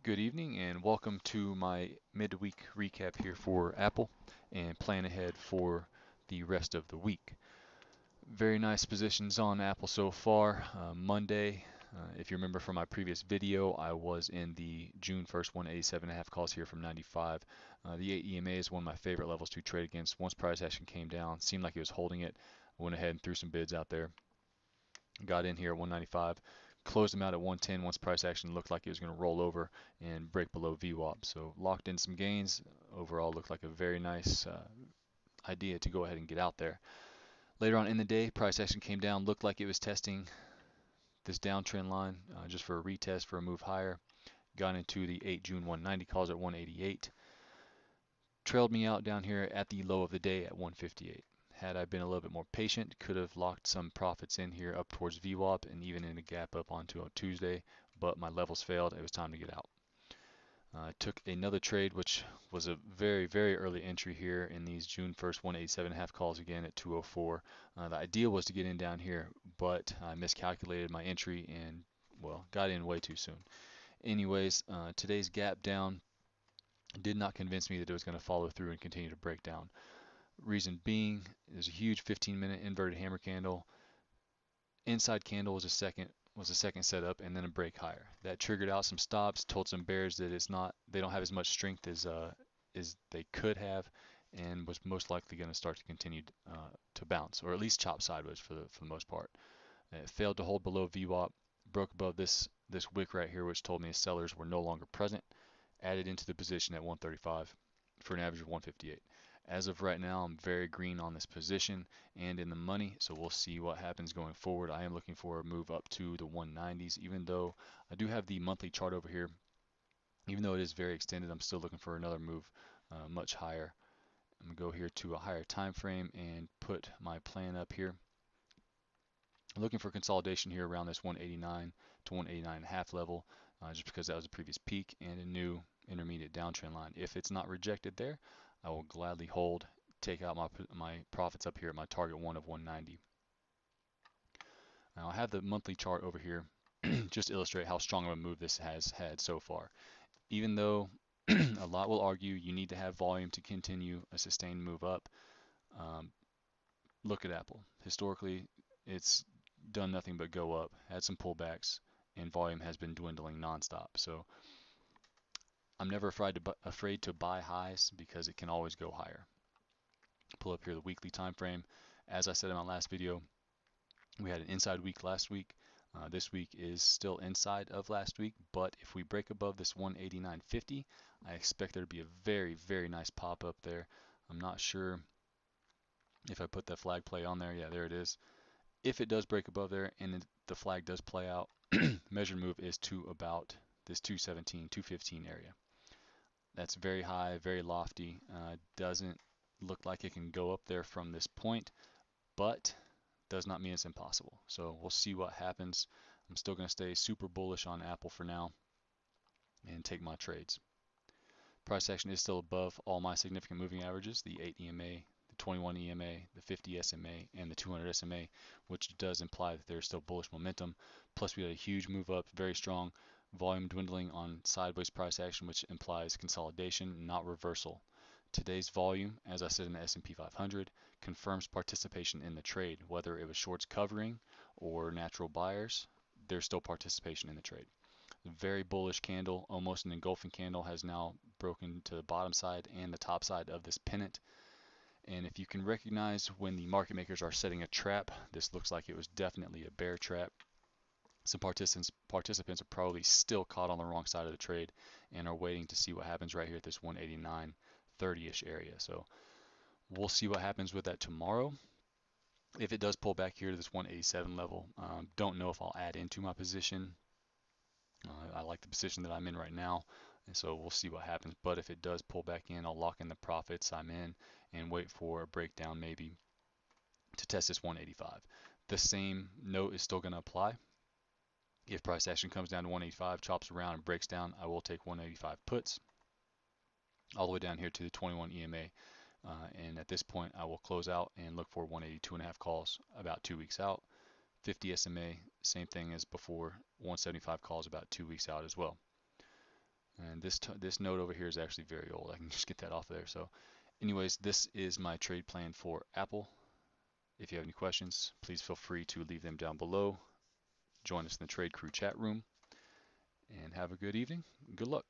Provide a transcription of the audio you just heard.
Good evening and welcome to my midweek recap here for Apple and plan ahead for the rest of the week. Very nice positions on Apple so far. Monday, if you remember from my previous video, I was in the June 1st 187.5 calls here from 95. The 8 EMA is one of my favorite levels to trade against. Once price action came down, seemed like it was holding it. I went ahead and threw some bids out there. Got in here at 195, closed them out at 110 once price action looked like it was going to roll over and break below VWAP. So locked in some gains. Overall, looked like a very nice idea to go ahead and get out there. Later on in the day, price action came down, looked like it was testing this downtrend line just for a retest for a move higher. Got into the 8 June 190 calls at 188. Trailed me out down here at the low of the day at 158. Had I been a little bit more patient, could have locked some profits in here up towards VWAP and even in a gap up onto a Tuesday, but my levels failed. It was time to get out. Took another trade, which was a very, very early entry here in these June 1st 187.5 calls again at 204. The idea was to get in down here, but I miscalculated my entry and, well, got in way too soon. Anyways, today's gap down did not convince me that it was going to follow through and continue to break down. Reason being, there's a huge 15-minute inverted hammer candle. Inside candle was a second setup and then a break higher. That triggered out some stops, told some bears that they don't have as much strength as they could have, and was most likely going to start to continue to bounce, or at least chop sideways for the most part. It failed to hold below VWAP, broke above this wick right here, which told me sellers were no longer present. Added into the position at 135 for an average of 158. As of right now, I'm very green on this position and in the money, so we'll see what happens going forward. I am looking for a move up to the 190s, even though I do have the monthly chart over here. Even though it is very extended, I'm still looking for another move much higher. I'm going to go here to a higher time frame and put my plan up here. I'm looking for consolidation here around this 189 to 189.5 level, just because that was a previous peak and a new intermediate downtrend line. If it's not rejected there, I will gladly hold, take out my profits up here at my target one of 190. Now I have the monthly chart over here just to illustrate how strong of a move this has had so far. Even though a lot will argue you need to have volume to continue a sustained move up, um, look at Apple. Historically, it's done nothing but go up, had some pullbacks, and volume has been dwindling nonstop. So I'm never afraid to buy highs because it can always go higher. Pull up here the weekly time frame. As I said in my last video, we had an inside week last week. This week is still inside of last week, but if we break above this 189.50, I expect there to be a very, very nice pop up there. I'm not sure if I put that flag play on there. Yeah, there it is. If it does break above there and the flag does play out, measured move is to about this 217, 215 area. That's very high, very lofty. Doesn't look like it can go up there from this point, but does not mean it's impossible. So we'll see what happens. I'm still going to stay super bullish on Apple for now and take my trades. Price action is still above all my significant moving averages, the 8 EMA, the 21 EMA, the 50 SMA, and the 200 SMA, which does imply that there's still bullish momentum. Plus we had a huge move up, very strong volume dwindling on sideways price action, which implies consolidation, not reversal. Today's volume, as I said in the S&P 500, confirms participation in the trade. Whether it was shorts covering or natural buyers, there's still participation in the trade. Very bullish candle, almost an engulfing candle, has now broken to the bottom side and the top side of this pennant. And if you can recognize when the market makers are setting a trap, this looks like it was definitely a bear trap. Some participants are probably still caught on the wrong side of the trade and are waiting to see what happens right here at this 189.30-ish area. So we'll see what happens with that tomorrow. If it does pull back here to this 187 level, don't know if I'll add into my position. I like the position that I'm in right now, and so we'll see what happens. But if it does pull back in, I'll lock in the profits I'm in and wait for a breakdown maybe to test this 185. The same note is still going to apply. If price action comes down to 185, chops around and breaks down, I will take 185 puts all the way down here to the 21 EMA. And at this point, I will close out and look for 182.5 calls about 2 weeks out. 50 SMA, same thing as before, 175 calls about 2 weeks out as well. And this node over here is actually very old. I can just get that off of there. So anyways, this is my trade plan for Apple. If you have any questions, please feel free to leave them down below. Join us in the Trade Crew chat room, and have a good evening. Good luck.